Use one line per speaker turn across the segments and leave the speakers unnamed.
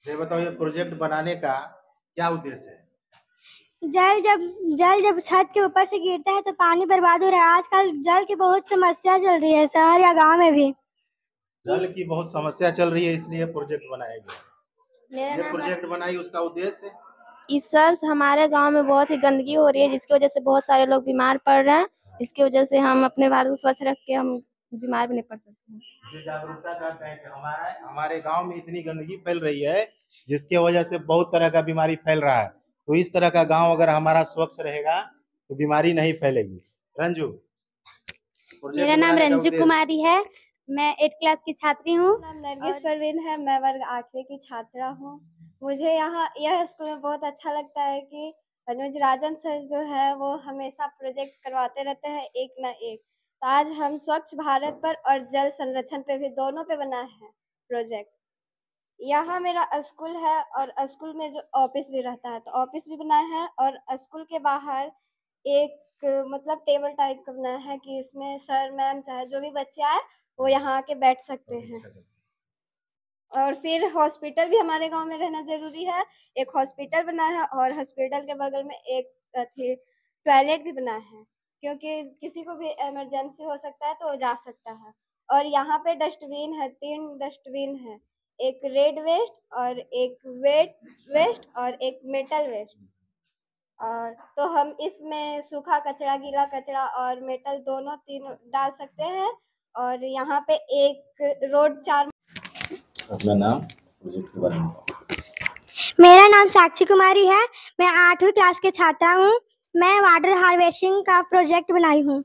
ये बताओ, ये प्रोजेक्ट बनाने का क्या उद्देश्य है?
जल जब छत के ऊपर से गिरता है तो पानी बर्बाद हो रहा है। आजकल जल की बहुत समस्या चल रही है, शहर या गांव में भी।
जल की बहुत समस्या चल रही है, इसलिए प्रोजेक्ट बनाया गया। ये प्रोजेक्ट बनाई, उसका उद्देश्य
इस साल हमारे गांव में बहुत ही गंदगी हो रही है, जिसकी वजह से बहुत सारे लोग बीमार पड़ रहे हैं। इसकी वजह से हम अपने भारत को स्वच्छ रख के हम बीमार भी नहीं पड़ सकते हैं।
इसे जागरूकता कहते हैं कि हमारे गांव में इतनी गंदगी फैल रही है, जिसके वजह से बहुत तरह का बीमारी फैल रहा है। तो इस तरह का गांव अगर हमारा स्वच्छ रहेगा तो बीमारी नहीं फैलेगी। रंजू,
मेरा नाम रंजू कुमारी है, मैं 8 क्लास की छात्री हूँ।
नाम नरगिस परवीन है, मैं वर्ग 8वीं की छात्रा हूँ। मुझे यहाँ यह स्कूल में बहुत अच्छा लगता है कि अनुज राजन सर जो है वो हमेशा प्रोजेक्ट करवाते रहते हैं एक ना एक। तो आज हम स्वच्छ भारत पर और जल संरक्षण पे भी दोनों पे बना है प्रोजेक्ट। यहाँ मेरा स्कूल है और स्कूल में जो ऑफिस भी रहता है, तो ऑफिस भी बना है और स्कूल के बाहर एक मतलब टेबल टाइप का बना है कि इसमें सर मैम चाहे जो भी बच्चे आए वो यहाँ आके बैठ सकते हैं। और फिर हॉस्पिटल भी हमारे गांव में रहना जरूरी है। एक हॉस्पिटल बना है और हॉस्पिटल के बगल में एक टॉयलेट भी बना है, क्योंकि किसी को भी इमरजेंसी हो सकता है तो वो जा सकता है। और यहाँ पे डस्टबिन है, 3 डस्टबिन है, एक रेड वेस्ट और एक वेट वेस्ट और एक मेटल वेस्ट। और तो हम इसमें सूखा कचरा, गीला कचरा और मेटल दोनों तीनों डाल सकते हैं। और यहाँ पे एक रोड 4।
अपना नाम, प्रोजेक्ट के बारे में।
मेरा नाम साक्षी कुमारी है, मैं 8वीं क्लास की छात्रा हूँ। मैं वाटर हार्वेस्टिंग का प्रोजेक्ट बनाई हूँ।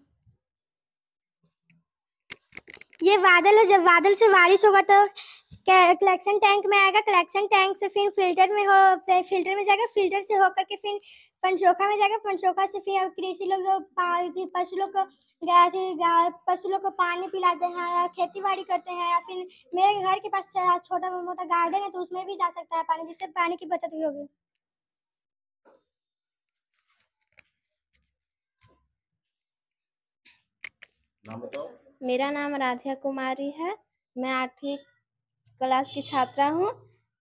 ये बादल है, जब बादल से बारिश होगा तो कलेक्शन टैंक में आएगा, कलेक्शन टैंक से फिर फिल्टर में जाएगा, फिल्टर से होकर के फिर पंचोखा में जाएगा, पंचोखा से फिर कृषि लोग जो पशु लोग को पानी पिलाते हैं या खेती बाड़ी करते हैं, या फिर मेरे घर के पास छोटा मोटा गार्डन है तो उसमें भी जा सकता है पानी, जिससे पानी की बचत भी होगी।
नाम बताओ।
मेरा नाम राधिया कुमारी है, मैं 8वीं क्लास की छात्रा हूँ।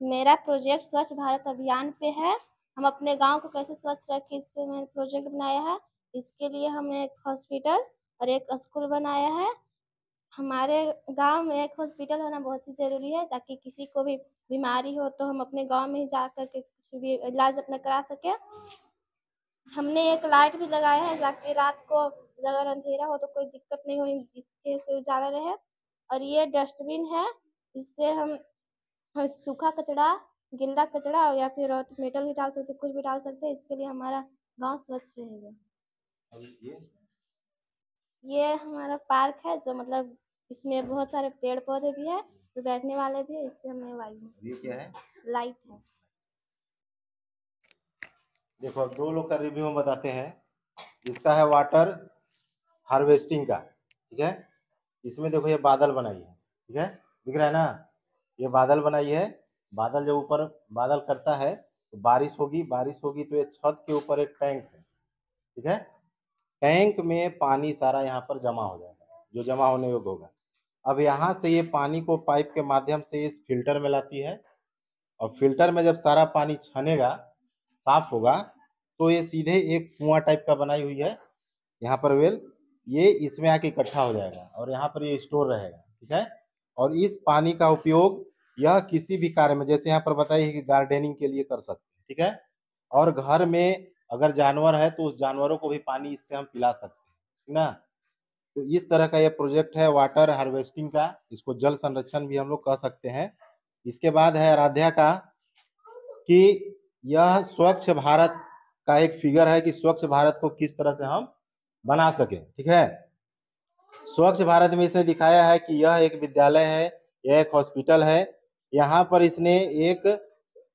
मेरा प्रोजेक्ट स्वच्छ भारत अभियान पे है। हम अपने गांव को कैसे स्वच्छ रखें, इस पे मैंने प्रोजेक्ट बनाया है। इसके लिए हमने एक हॉस्पिटल और एक स्कूल बनाया है। हमारे गांव में एक हॉस्पिटल होना बहुत ही ज़रूरी है, ताकि किसी को भी बीमारी हो तो हम अपने गांव में ही जा कर के कुछ भी इलाज अपना करा सकें। हमने एक लाइट भी लगाया है, ताकि रात को अगर अंधेरा हो तो कोई दिक्कत नहीं हो, जिससे से उजाला रहे। और ये डस्टबिन है, इससे हम सूखा कचरा, गीला कचरा या फिर मेटल भी डाल सकते, कुछ भी डाल सकते हैं। इसके लिए हमारा गांव स्वच्छ रहेगा। ये हमारा पार्क है, जो मतलब इसमें बहुत सारे पेड़ पौधे भी है, तो बैठने वाले भी है। इससे हमें वायु,
ये क्या है?
लाइट है।
देखो, 2 लोग का रिव्यू हम बताते हैं। इसका है वाटर हार्वेस्टिंग का, ठीक है। इसमें देखो ये बादल बनाई है, ठीक है, दिख रहा है ना, ये बादल बनाई है। बादल जब ऊपर बादल करता है तो बारिश होगी, बारिश होगी तो ये छत के ऊपर एक टैंक है, ठीक है। टैंक में पानी सारा यहाँ पर जमा हो जाएगा, जो जमा होने योग्य होगा। अब यहाँ से ये पानी को पाइप के माध्यम से इस फिल्टर में लाती है, और फिल्टर में जब सारा पानी छनेगा, साफ होगा, तो ये सीधे एक कुआं टाइप का बनाई हुई है यहाँ पर वेल, ये इसमें आके इकट्ठा हो जाएगा और यहाँ पर ये स्टोर रहेगा, ठीक है। और इस पानी का उपयोग यह किसी भी कार्य में, जैसे यहाँ पर बताइए है कि गार्डनिंग के लिए कर सकते हैं, ठीक है। और घर में अगर जानवर है तो उस जानवरों को भी पानी इससे हम पिला सकते हैं, ठीक ना। तो इस तरह का ये प्रोजेक्ट है वाटर हार्वेस्टिंग का, इसको जल संरक्षण भी हम लोग कह सकते हैं। इसके बाद है आराध्या का, कि यह स्वच्छ भारत का एक फिगर है कि स्वच्छ भारत को किस तरह से हम बना सके, ठीक है। स्वच्छ भारत में इसे दिखाया है कि यह एक विद्यालय है, यह एक हॉस्पिटल है। यहाँ पर इसने एक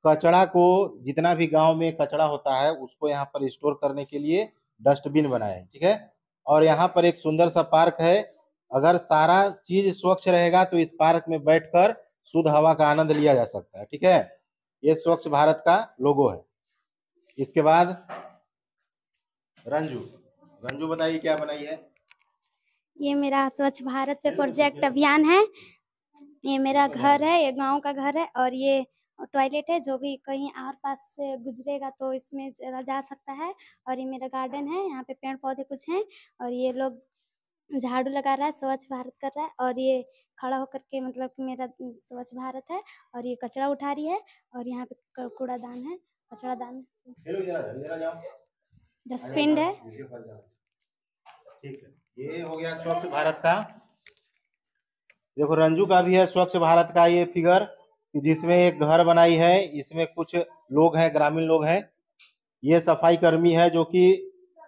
कचरा को, जितना भी गांव में कचरा होता है उसको यहाँ पर स्टोर करने के लिए डस्टबिन बनाया है, ठीक है। और यहाँ पर एक सुंदर सा पार्क है। अगर सारा चीज स्वच्छ रहेगा तो इस पार्क में बैठकर शुद्ध हवा का आनंद लिया जा सकता है, ठीक है। ये स्वच्छ भारत का लोगो है। इसके बाद रंजू, रंजू बताइए क्या बनाई है।
ये मेरा स्वच्छ भारत पे प्रोजेक्ट अभियान है। ये मेरा घर है, ये गांव का घर है, और ये
टॉयलेट है, जो भी कहीं आर पास से गुजरेगा तो इसमें जा सकता है। और ये मेरा गार्डन है, यहाँ पे पेड़ पौधे कुछ हैं और ये लोग झाड़ू लगा रहा है, स्वच्छ भारत कर रहा है। और ये खड़ा होकर के मतलब कि मेरा स्वच्छ भारत है। और ये कचरा उठा रही है और यहाँ पे कूड़ादान है, कचरादान है, डस्टबिन है।
ठीक है, ये हो गया स्वच्छ भारत का। देखो रंजू का भी है स्वच्छ भारत का ये फिगर, जिसमें एक घर बनाई है, इसमें कुछ लोग हैं, ग्रामीण लोग हैं। ये सफाई कर्मी है जो कि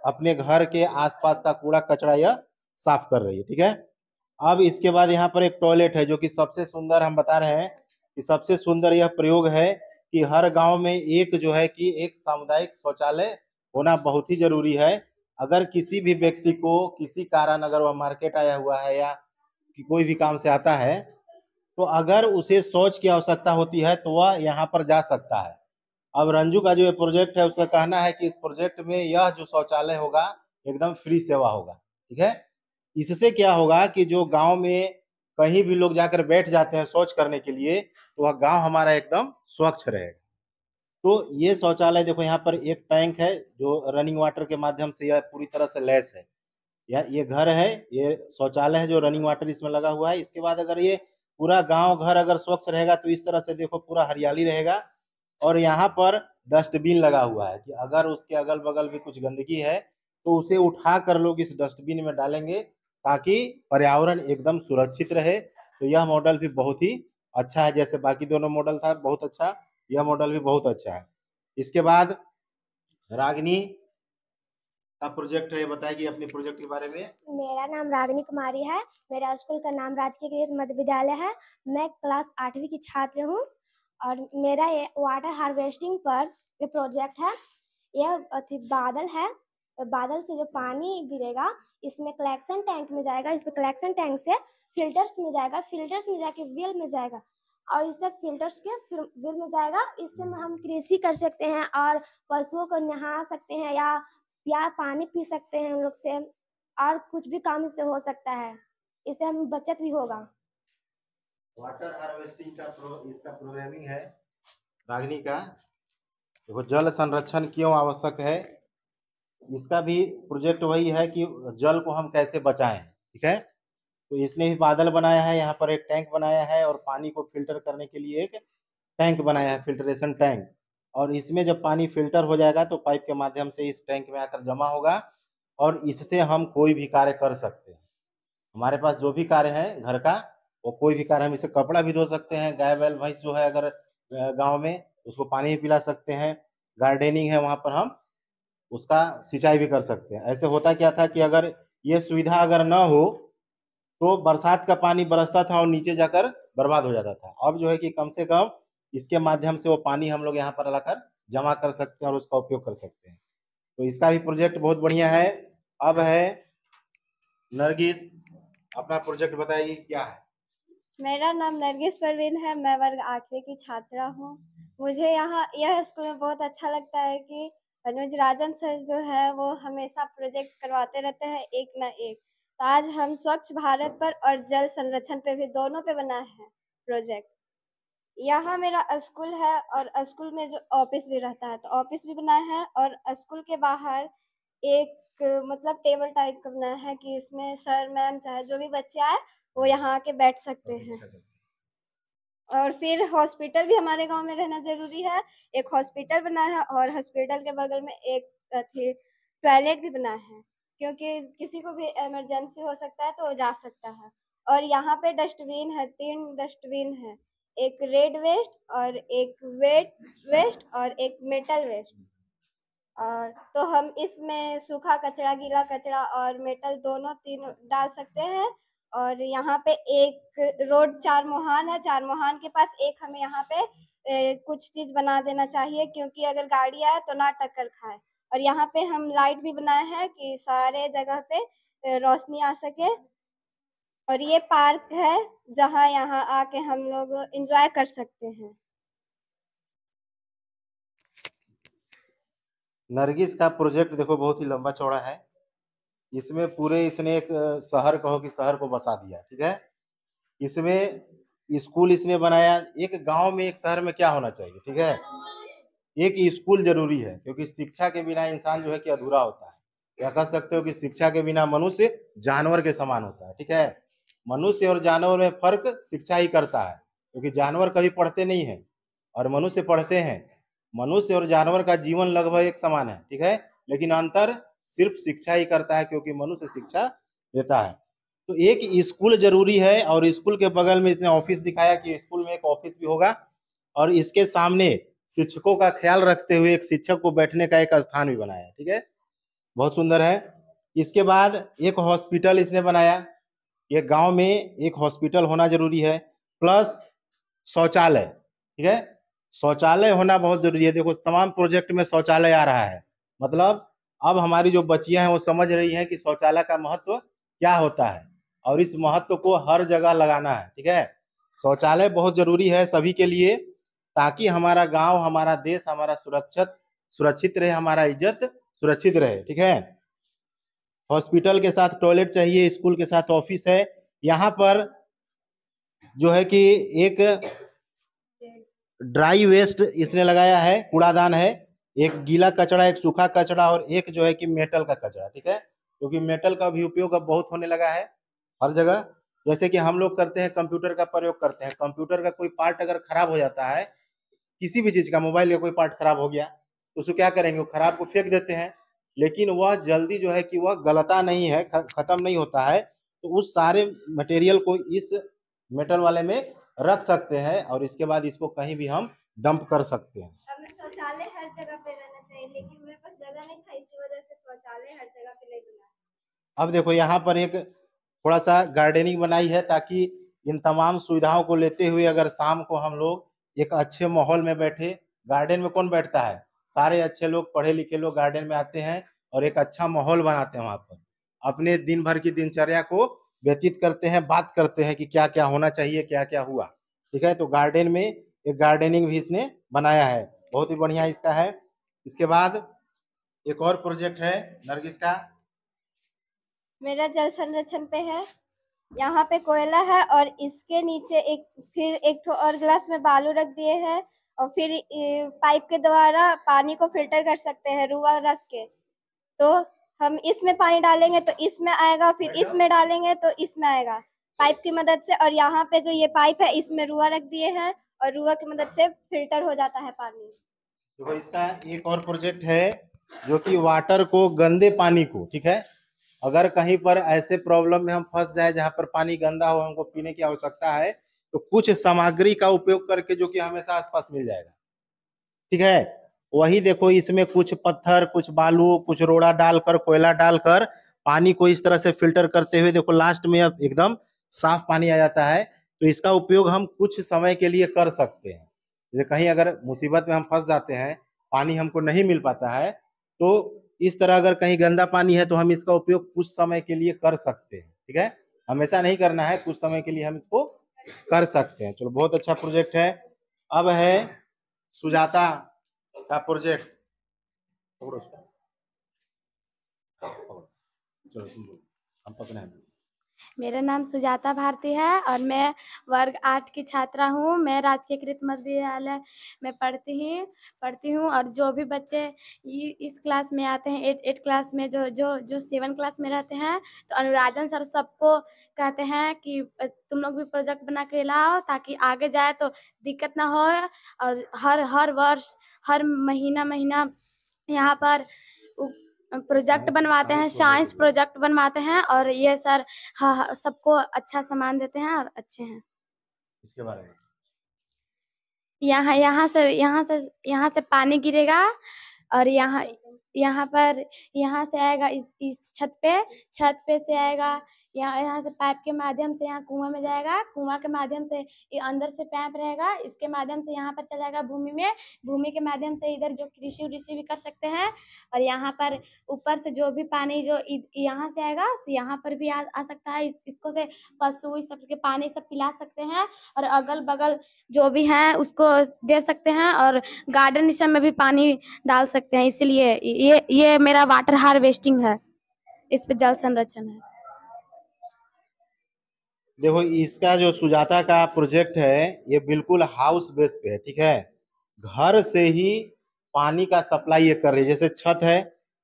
अपने घर के आसपास का कूड़ा कचरा यह साफ कर रही है। ठीक है, अब इसके बाद यहाँ पर एक टॉयलेट है जो कि सबसे सुंदर, हम बता रहे हैं कि सबसे सुंदर यह प्रयोग है कि हर गांव में एक जो है कि एक सामुदायिक शौचालय होना बहुत ही जरूरी है। अगर किसी भी व्यक्ति को किसी कारण अगर वह मार्केट आया हुआ है या कि कोई भी काम से आता है, तो अगर उसे शौच की आवश्यकता होती है तो वह यहाँ पर जा सकता है। अब रंजू का जो ये प्रोजेक्ट है उसका कहना है कि इस प्रोजेक्ट में यह जो शौचालय होगा एकदम फ्री सेवा होगा। ठीक है, इससे क्या होगा कि जो गांव में कहीं भी लोग जाकर बैठ जाते हैं शौच करने के लिए, तो वह गांव हमारा एकदम स्वच्छ रहेगा। तो ये शौचालय देखो, यहाँ पर एक टैंक है जो रनिंग वाटर के माध्यम से यह पूरी तरह से लैस है। ये घर है, ये शौचालय है जो रनिंग वाटर इसमें लगा हुआ है। इसके बाद अगर ये पूरा गांव घर अगर स्वच्छ रहेगा तो इस तरह से देखो पूरा हरियाली रहेगा। और यहाँ पर डस्टबिन लगा हुआ है कि अगर उसके अगल बगल भी कुछ गंदगी है तो उसे उठा कर लोग इस डस्टबिन में डालेंगे ताकि पर्यावरण एकदम सुरक्षित रहे। तो यह मॉडल भी बहुत ही अच्छा है, जैसे बाकी दोनों मॉडल था बहुत अच्छा, यह मॉडल भी बहुत अच्छा है। इसके बाद रागिनी का प्रोजेक्ट है, ये बताएगी अपने प्रोजेक्ट के बारे में।
मेरा नाम रागिनी कुमारी है। मेरा स्कूल का नाम राजकीय केंद्रीय मध्य विद्यालय है। मैं क्लास 8वीं की छात्र हूँ और मेरा ये वाटर हार्वेस्टिंग पर ये प्रोजेक्ट है। यह बादल है, बादल से जो पानी गिरेगा इसमें कलेक्शन टैंक में जाएगा, इस पे कलेक्शन टैंक से फिल्टर्स में जाएगा, फिल्टर्स में जाके वेल में जाएगा और इससे फिल्टर्स के फिर वेल में जाएगा। इससे हम कृषि कर सकते हैं और पशुओं को नहा सकते हैं या पानी पी सकते हैं हम लोग से, और कुछ भी काम इससे हो सकता है, इससे हमें बचत भी होगा।
वाटर हार्वेस्टिंग का इसका प्रोग्रामिंग है रागिनी का। देखो जल संरक्षण क्यों आवश्यक है, इसका भी प्रोजेक्ट वही है कि जल को हम कैसे बचाएं। ठीक है, तो इसने भी बादल बनाया है, यहाँ पर एक टैंक बनाया है और पानी को फिल्टर करने के लिए एक टैंक बनाया है, फिल्ट्रेशन टैंक। और इसमें जब पानी फिल्टर हो जाएगा तो पाइप के माध्यम से इस टैंक में आकर जमा होगा और इससे हम कोई भी कार्य कर सकते हैं। हमारे पास जो भी कार्य है घर का, वो कोई भी कार्य, हम इससे कपड़ा भी धो सकते हैं, गाय बैल भैंस जो है अगर गांव में उसको पानी भी पिला सकते हैं, गार्डनिंग है वहां पर हम उसका सिंचाई भी कर सकते हैं। ऐसे होता क्या था कि अगर ये सुविधा अगर न हो तो बरसात का पानी बरसता था और नीचे जाकर बर्बाद हो जाता था। अब जो है कि कम से कम इसके माध्यम से वो पानी हम लोग यहाँ पर लाकर जमा कर सकते हैं और उसका उपयोग कर सकते हैं। तो इसका भी प्रोजेक्ट बहुत बढ़िया है। अब है नरगिस, अपना प्रोजेक्ट बताइए क्या है।
मेरा नाम नरगिस परवीन है। मैं वर्ग 8वीं की छात्रा हूँ। मुझे यहाँ यह स्कूल में बहुत अच्छा लगता है कि अनुज राजन सर जो है वो हमेशा प्रोजेक्ट करवाते रहते हैं एक ना एक। तो आज हम स्वच्छ भारत पर और जल संरक्षण पे भी दोनों पे बना है प्रोजेक्ट। यहाँ मेरा स्कूल है और स्कूल में जो ऑफिस भी रहता है तो ऑफिस भी बनाया है और स्कूल के बाहर एक मतलब टेबल टाइप का बनाया है कि इसमें सर मैम चाहे जो भी बच्चे आए वो यहाँ आके बैठ सकते हैं। और फिर हॉस्पिटल भी हमारे गांव में रहना जरूरी है। एक हॉस्पिटल बना है और हॉस्पिटल के बगल में एक टॉयलेट भी बना है, क्योंकि किसी को भी इमरजेंसी हो सकता है तो वो जा सकता है। और यहाँ पे डस्टबिन है, 3 डस्टबिन है, एक रेड वेस्ट और एक वेट वेस्ट और एक मेटल वेस्ट। और तो हम इसमें सूखा कचरा, गीला कचरा और मेटल दोनों तीनों डाल सकते हैं। और यहाँ पे एक रोड 4 मुहान है, 4 मुहान के पास एक हमें यहाँ पे कुछ चीज बना देना चाहिए, क्योंकि अगर गाड़ी आए तो ना टक्कर खाए। और यहाँ पे हम लाइट भी बनाए हैं कि सारे जगह पे रोशनी आ सके। और ये पार्क है जहाँ यहाँ आके हम लोग एंजॉय कर सकते हैं।
नरगिस का प्रोजेक्ट देखो बहुत ही लंबा चौड़ा है। इसमें पूरे इसने एक शहर कहो कि शहर को बसा दिया। ठीक है, इसमें स्कूल इसने बनाया। एक गांव में, एक शहर में क्या होना चाहिए, ठीक है, एक स्कूल जरूरी है, क्योंकि शिक्षा के बिना इंसान जो है कि अधूरा होता है। या कह सकते हो कि शिक्षा के बिना मनुष्य जानवर के समान होता है, ठीक है। मनुष्य और जानवर में फर्क शिक्षा ही करता है, क्योंकि जानवर कभी पढ़ते नहीं है और मनुष्य पढ़ते हैं। मनुष्य और जानवर का जीवन लगभग एक समान है, ठीक है, लेकिन अंतर सिर्फ शिक्षा ही करता है, क्योंकि मनुष्य शिक्षा देता है। तो एक स्कूल जरूरी है, और स्कूल के बगल में इसने ऑफिस दिखाया कि स्कूल में एक ऑफिस भी होगा, और इसके सामने शिक्षकों का ख्याल रखते हुए एक शिक्षक को बैठने का एक स्थान भी बनाया है, ठीक है, बहुत सुंदर है। इसके बाद एक हॉस्पिटल इसने बनाया। एक गांव में एक हॉस्पिटल होना जरूरी है, प्लस शौचालय, ठीक है, शौचालय होना बहुत जरूरी है। देखो तमाम प्रोजेक्ट में शौचालय आ रहा है, मतलब अब हमारी जो बच्चियां हैं वो समझ रही हैं कि शौचालय का महत्व क्या होता है, और इस महत्व को हर जगह लगाना है, ठीक है। शौचालय बहुत जरूरी है सभी के लिए, ताकि हमारा गांव, हमारा देश, हमारा सुरक्षित रहे, हमारा इज्जत सुरक्षित रहे, ठीक है। हॉस्पिटल के साथ टॉयलेट चाहिए, स्कूल के साथ ऑफिस है। यहाँ पर जो है कि एक ड्राई वेस्ट इसने लगाया है, कूड़ादान है, एक गीला कचरा, एक सूखा कचरा, और एक जो है कि मेटल का कचरा, ठीक है, क्योंकि मेटल का भी उपयोग अब बहुत होने लगा है हर जगह। जैसे कि हम लोग करते हैं, कंप्यूटर का प्रयोग करते हैं, कंप्यूटर का कोई पार्ट अगर खराब हो जाता है, किसी भी चीज का, मोबाइल का कोई पार्ट खराब हो गया, तो उसको क्या करेंगे, वो खराब को फेंक देते हैं, लेकिन वह जल्दी जो है कि वह गलता नहीं है, खत्म नहीं होता है, तो उस सारे मटेरियल को इस मेटल वाले में रख सकते हैं, और इसके बाद इसको कहीं भी हम डंप कर सकते हैं।
हमें शौचालय हर जगह पे रहना चाहिए, लेकिन मेरे पास जगह नहीं था, इसी वजह से शौचालय हर जगह पे नहीं बना।
अब देखो यहाँ पर एक थोड़ा सा गार्डनिंग बनाई है, ताकि इन तमाम सुविधाओं को लेते हुए अगर शाम को हम लोग एक अच्छे माहौल में बैठे, गार्डन में कौन बैठता है, सारे अच्छे लोग, पढ़े लिखे लोग गार्डन में आते हैं और एक अच्छा माहौल बनाते हैं, वहां पर अपने दिन भर की दिनचर्या को व्यतीत करते हैं, बात करते हैं कि क्या क्या होना चाहिए, क्या क्या हुआ, ठीक है। तो गार्डन में एक गार्डनिंग भी इसने बनाया है, बहुत ही बढ़िया इसका है। इसके बाद एक और प्रोजेक्ट है नरगिस का।
मेरा जल संरक्षण पे है। यहाँ पे कोयला है और इसके नीचे एक ठो और गिलास में बालू रख दिए हैं, और फिर पाइप के द्वारा पानी को फिल्टर कर सकते हैं रुआ रख के। तो हम इसमें पानी डालेंगे तो इसमें आएगा, फिर इसमें डालेंगे तो इसमें आएगा पाइप की मदद से। और यहाँ पे जो ये पाइप है इसमें रुआ रख दिए हैं, और रुआ की मदद से फिल्टर हो जाता है पानी।
देखो इसका एक और प्रोजेक्ट है, जो कि वाटर को, गंदे पानी को, ठीक है, अगर कहीं पर ऐसे प्रॉब्लम में हम फंस जाए जहां पर पानी गंदा हो, हमको पीने की आवश्यकता है, तो कुछ सामग्री का उपयोग करके, जो कि हमेशा आसपास मिल जाएगा, ठीक है, वही देखो इसमें कुछ पत्थर, कुछ बालू, कुछ रोड़ा डालकर, कोयला डालकर पानी को इस तरह से फिल्टर करते हुए, देखो लास्ट में अब एकदम साफ पानी आ जाता है। तो इसका उपयोग हम कुछ समय के लिए कर सकते हैं, जैसे कहीं अगर मुसीबत में हम फंस जाते हैं, पानी हमको नहीं मिल पाता है, तो इस तरह अगर कहीं गंदा पानी है तो हम इसका उपयोग कुछ समय के लिए कर सकते हैं, ठीक है, हमेशा नहीं करना है, कुछ समय के लिए हम इसको कर सकते हैं। चलो बहुत अच्छा प्रोजेक्ट है। अब है सुजाता का प्रोजेक्ट। चलो तुम बोलो, हम पकड़े हैं।
मेरा नाम सुजाता भारती है और मैं वर्ग 8 की छात्रा हूँ। मैं राजकीय कृत मध्य विद्यालय में पढ़ती हूँ और जो भी बच्चे इस क्लास में आते हैं, 8 क्लास में, जो 7 क्लास में रहते हैं, तो अनुराजन सर सबको कहते हैं कि तुम लोग भी प्रोजेक्ट बना के लाओ, ताकि आगे जाए तो दिक्कत ना हो। और हर वर्ष, हर महीना यहाँ पर प्रोजेक्ट बनवाते हैं, साइंस प्रोजेक्ट बनवाते हैं, और ये सर सबको अच्छा सामान देते हैं और अच्छे हैं।
इसके बारे में
यहाँ से पानी गिरेगा, और यहाँ से आएगा इस छत पे से आएगा, यहाँ से पाइप के माध्यम से यहाँ कुआं में जाएगा, कुआं के माध्यम से ये अंदर से पाइप रहेगा, इसके माध्यम से यहाँ पर चला जाएगा भूमि में, भूमि के माध्यम से इधर जो कृषि उड़ीसी भी कर सकते हैं। और यहाँ पर ऊपर से जो भी पानी जो यहाँ से आएगा, यहाँ पर भी आ सकता है। इसको से पशु सबके पानी सब पिला सकते हैं, और अगल बगल जो भी है उसको दे सकते हैं, और गार्डन सब में भी पानी डाल सकते हैं। इसलिए ये मेरा वाटर हार्वेस्टिंग है, इस पे जल संरक्षण है।
देखो इसका जो सुजाता का प्रोजेक्ट है ये बिल्कुल हाउस बेस पे है, ठीक है। घर से ही पानी का सप्लाई ये कर रही है। जैसे छत है,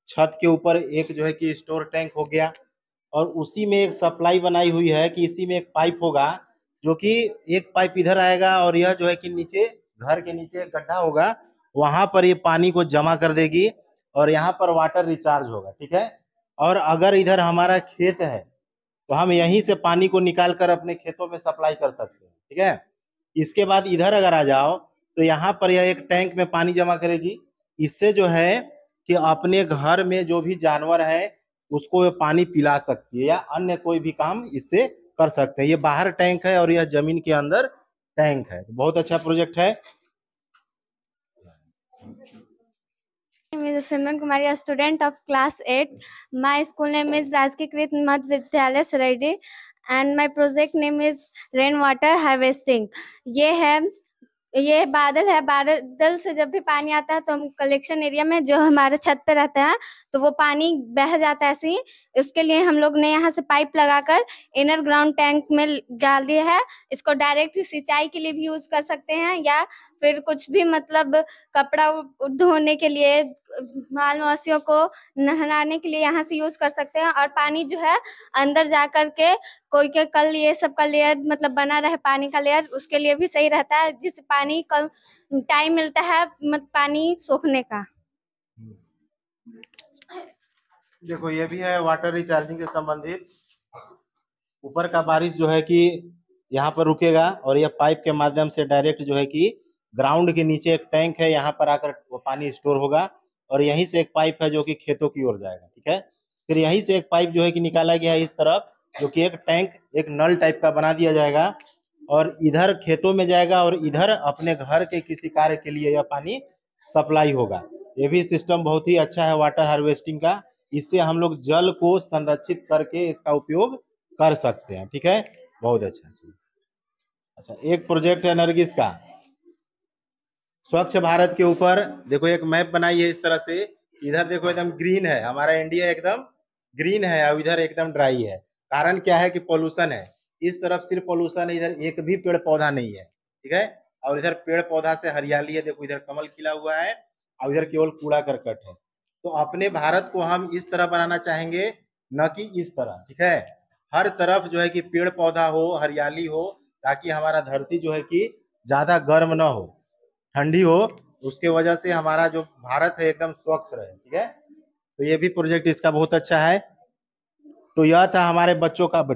छत के ऊपर एक जो है कि स्टोर टैंक हो गया, और उसी में एक सप्लाई बनाई हुई है कि इसी में एक पाइप होगा, जो कि एक पाइप इधर आएगा और यह जो है कि नीचे घर के नीचे एक गड्ढा होगा, वहां पर ये पानी को जमा कर देगी और यहाँ पर वाटर रिचार्ज होगा, ठीक है। और अगर इधर हमारा खेत है तो हम यहीं से पानी को निकाल कर अपने खेतों में सप्लाई कर सकते हैं, ठीक है। इसके बाद इधर अगर आ जाओ तो यहाँ पर यह एक टैंक में पानी जमा करेगी। इससे जो है कि अपने घर में जो भी जानवर है उसको ये पानी पिला सकती है या अन्य कोई भी काम इससे कर सकते हैं। ये बाहर टैंक है और यह जमीन के अंदर टैंक है। बहुत अच्छा प्रोजेक्ट है।
Is Simran Kumari, a student of class 8. My school name is Rajki Krit Madhya Vidyalaya Saraidi and my project name is rainwater harvesting. ये बादल है। बादल से जब भी पानी आता है तो हम कलेक्शन एरिया में जो हमारे छत पे रहता है तो वो पानी बह जाता है ऐसे ही। इसके लिए हम लोग ने यहाँ से पाइप लगाकर इनर ग्राउंड टैंक में डाल दिया है। इसको डायरेक्ट सिंचाई के लिए भी यूज कर सकते हैं या फिर कुछ भी मतलब कपड़ा धोने के लिए, माल मवेशियों को नहलाने के लिए यहाँ से यूज कर सकते हैं। और पानी जो है अंदर जा कर के कोई के कल ये सब का लेयर मतलब बना रहे पानी का लेयर, उसके लिए भी सही रहता है, जिससे पानी कम टाइम मिलता है मतलब पानी सोखने का।
देखो ये भी है वाटर रिचार्जिंग से संबंधित। ऊपर का बारिश जो है कि यहाँ पर रुकेगा और यह पाइप के माध्यम से डायरेक्ट जो है कि ग्राउंड के नीचे एक टैंक है, यहाँ पर आकर वो पानी स्टोर होगा और यहीं से एक पाइप है जो कि खेतों की ओर जाएगा, ठीक है। फिर यहीं से एक पाइप जो है कि निकाला गया है इस तरफ, जो कि एक टैंक एक नल टाइप का बना दिया जाएगा और इधर खेतों में जाएगा और इधर अपने घर के किसी कार्य के लिए यह पानी सप्लाई होगा। ये भी सिस्टम बहुत ही अच्छा है वाटर हार्वेस्टिंग का। इससे हम लोग जल को संरक्षित करके इसका उपयोग कर सकते हैं, ठीक है। बहुत अच्छा। अच्छा, एक प्रोजेक्ट है नरगिस का स्वच्छ भारत के ऊपर। देखो एक मैप बनाई है इस तरह से। इधर देखो एकदम ग्रीन है, हमारा इंडिया एकदम ग्रीन है और इधर एकदम ड्राई है। कारण क्या है कि पोल्यूशन है। इस तरफ सिर्फ पोल्यूशन है, इधर एक भी पेड़ पौधा नहीं है, ठीक है। और इधर पेड़ पौधा से हरियाली है। देखो इधर कमल खिला हुआ है और इधर केवल कूड़ा करकट है। तो अपने भारत को हम इस तरह बनाना चाहेंगे, न कि इस तरह, ठीक है। हर तरफ जो है कि पेड़ पौधा हो, हरियाली हो, ताकि हमारा धरती जो है कि ज्यादा गर्म न हो, ठंडी हो। उसके वजह से हमारा जो भारत है एकदम स्वच्छ रहे, ठीक है। तो ये भी प्रोजेक्ट इसका बहुत अच्छा है। तो यह था हमारे बच्चों का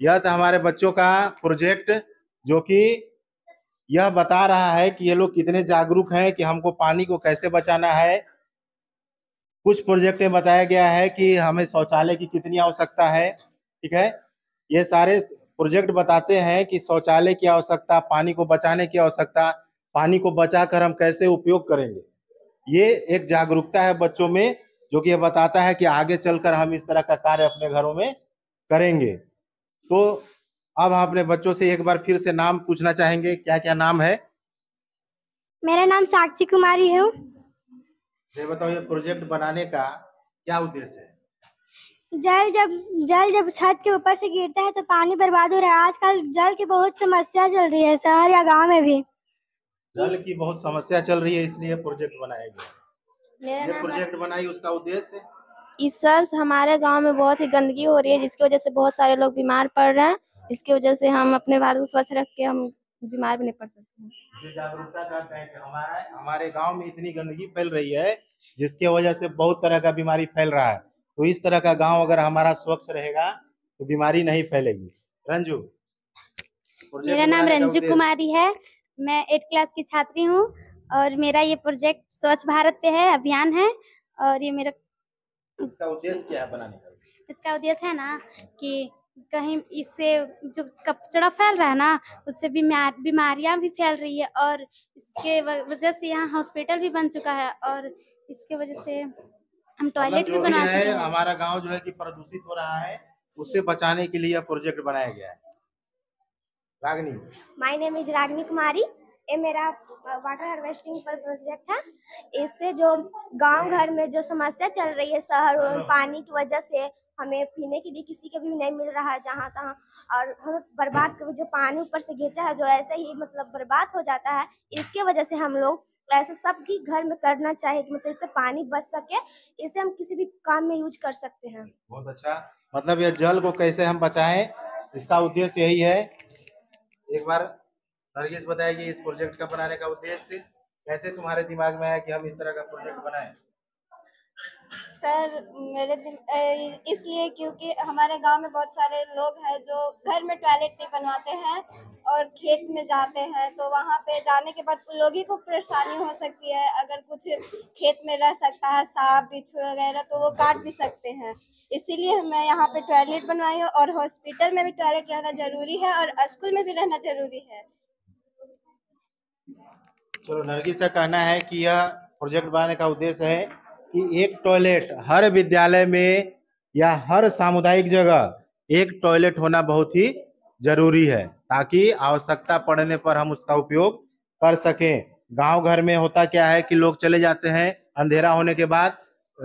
यह था हमारे बच्चों का प्रोजेक्ट, जो कि यह बता रहा है कि ये लोग कितने जागरूक हैं कि हमको पानी को कैसे बचाना है। कुछ प्रोजेक्ट में बताया गया है कि हमें शौचालय की कितनी आवश्यकता है, ठीक है। ये सारे प्रोजेक्ट बताते हैं कि शौचालय की आवश्यकता, पानी को बचाने की आवश्यकता, पानी को बचाकर हम कैसे उपयोग करेंगे। ये एक जागरूकता है बच्चों में, जो कि ये बताता है कि आगे चलकर हम इस तरह का कार्य अपने घरों में करेंगे। तो अब हम अपने बच्चों से एक बार फिर से नाम पूछना चाहेंगे, क्या क्या नाम है।
मेरा नाम साक्षी कुमारी है।
ये बताओ, ये प्रोजेक्ट बनाने का क्या उद्देश्य है।
जल जब छत के ऊपर से गिरता है तो पानी बर्बाद हो रहा है। आजकल जल की बहुत समस्या चल रही है, शहर या गांव में भी
जल की बहुत समस्या चल रही है, इसलिए प्रोजेक्ट बनाया गया। ये प्रोजेक्ट बनाई उसका उद्देश्य,
इस सर हमारे गांव में बहुत ही गंदगी हो रही है, जिसकी वजह से बहुत सारे लोग बीमार पड़ रहे हैं। इसकी वजह से हम अपने भारत को स्वच्छ रख के हम बीमार भी नहीं पड़ सकते हैं।
इसे जागरूकता कहते हैं कि हमारे गांव में इतनी गंदगी फैल रही है जिसके वजह से बहुत तरह का बीमारी फैल रहा है। तो इस तरह का गांव अगर हमारा स्वच्छ रहेगा तो बीमारी नहीं फैलेगी। रंजू,
मेरा नाम रंजू कुमारी है। मैं 8 क्लास की छात्री हूँ और मेरा ये प्रोजेक्ट स्वच्छ भारत पे है, अभियान है। और ये मेरा
इसका उद्देश्य क्या है बनाने का।
इसका उद्देश्य है ना कि कहीं इससे जो कचरा फैल रहा है ना, उससे बीमारियां भी फैल रही है और इसके वजह से यहाँ हॉस्पिटल भी बन चुका है और इसके वजह से हम टॉयलेट भी बनवा चुके हैं।
हमारा गांव जो है कि प्रदूषित हो रहा है, उससे बचाने के लिए यह प्रोजेक्ट बनाया गया है। रागनी,
माय नेम इज रागनी कुमारी। ये मेरा वाटर हार्वेस्टिंग पर प्रोजेक्ट है। इससे जो गांव घर में जो समस्या चल रही है शहर और पानी की वजह से, हमें पीने के लिए किसी के भी नहीं मिल रहा है जहाँ तहाँ, और हमें बर्बाद जो पानी ऊपर से गिरता है जो ऐसे ही मतलब बर्बाद हो जाता है, इसके वजह से हम लोग ऐसे सबकी घर में करना चाहिए कि मतलब इससे पानी बच सके, इसे हम किसी भी काम में यूज कर सकते हैं।
बहुत अच्छा। मतलब ये जल को कैसे हम बचाएं, इसका उद्देश्य यही है। एक बार नरगिस बताएगी इस प्रोजेक्ट का बनाने का उद्देश्य, कैसे तुम्हारे दिमाग में है कि हम इस तरह का प्रोजेक्ट बनाएं?
सर मेरे इसलिए क्योंकि हमारे गांव में बहुत सारे लोग हैं जो घर में टॉयलेट नहीं बनवाते हैं और खेत में जाते हैं, तो वहां पे जाने के बाद उन लोगों को परेशानी हो सकती है। अगर कुछ खेत में रह सकता है सांप बिच्छू वगैरह तो वो काट भी सकते हैं, इसीलिए मैं यहाँ पे टॉयलेट बनवाई हूँ। और हॉस्पिटल में भी टॉयलेट रहना जरूरी है और स्कूल में भी रहना जरूरी है।
चलो, नरगिस का कहना है कि यह प्रोजेक्ट बनाने का उद्देश्य है कि एक टॉयलेट हर विद्यालय में या हर सामुदायिक जगह एक टॉयलेट होना बहुत ही जरूरी है, ताकि आवश्यकता पड़ने पर हम उसका उपयोग कर सकें। गांव घर में होता क्या है कि लोग चले जाते हैं अंधेरा होने के बाद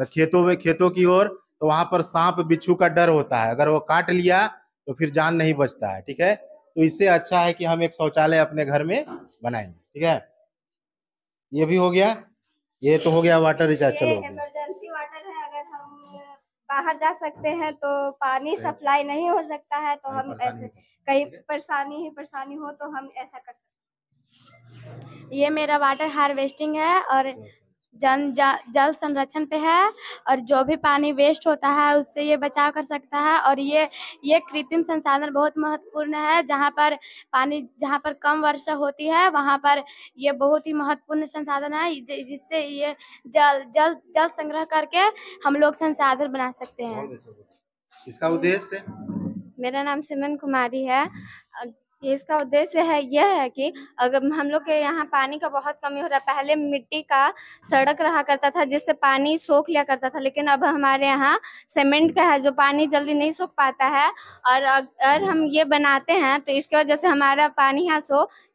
खेतों की ओर, तो वहां पर सांप बिच्छू का डर होता है, अगर वो काट लिया तो फिर जान नहीं बचता है। ठीक है, तो इससे अच्छा है कि हम एक शौचालय अपने घर में बनाएंगे। ठीक है, ये भी हो गया, ये तो हो गया वाटर रिचार्ज।
ये
चलो हो गया।
इमरजेंसी वाटर है, अगर हम बाहर जा सकते हैं तो पानी सप्लाई नहीं हो सकता है, तो हम ऐसे कहीं परेशानी हो तो हम ऐसा कर सकते हैं।
ये मेरा वाटर हार्वेस्टिंग है और जल संरक्षण पे है, और जो भी पानी वेस्ट होता है उससे ये बचाव कर सकता है। और ये कृत्रिम संसाधन बहुत महत्वपूर्ण है। जहाँ पर कम वर्षा होती है वहाँ पर ये बहुत ही महत्वपूर्ण संसाधन है, जिससे ये जल संग्रह करके हम लोग संसाधन बना सकते हैं।
इसका उद्देश्य,
मेरा नाम सिमरन कुमारी है। इसका उद्देश्य है यह है कि अगर हम लोग के यहाँ पानी का बहुत कमी हो रहा है, पहले मिट्टी का सड़क रहा करता था जिससे पानी सोख लिया करता था, लेकिन अब हमारे यहाँ सीमेंट का है जो पानी जल्दी नहीं सोख पाता है। और अगर हम ये बनाते हैं तो इसके वजह से हमारा पानी यहाँ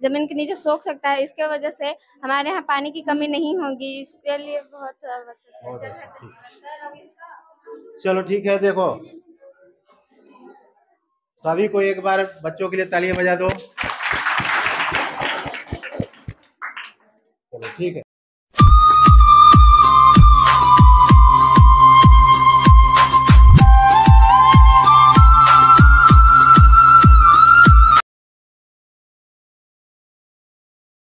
जमीन के नीचे सोख सकता है, इसके वजह से हमारे यहाँ पानी की कमी नहीं होगी। इसके लिए बहुत आवश्यक है।
चलो ठीक है। देखो, सभी को एक बार बच्चों के लिए तालियां बजा दो। चलो ठीक है।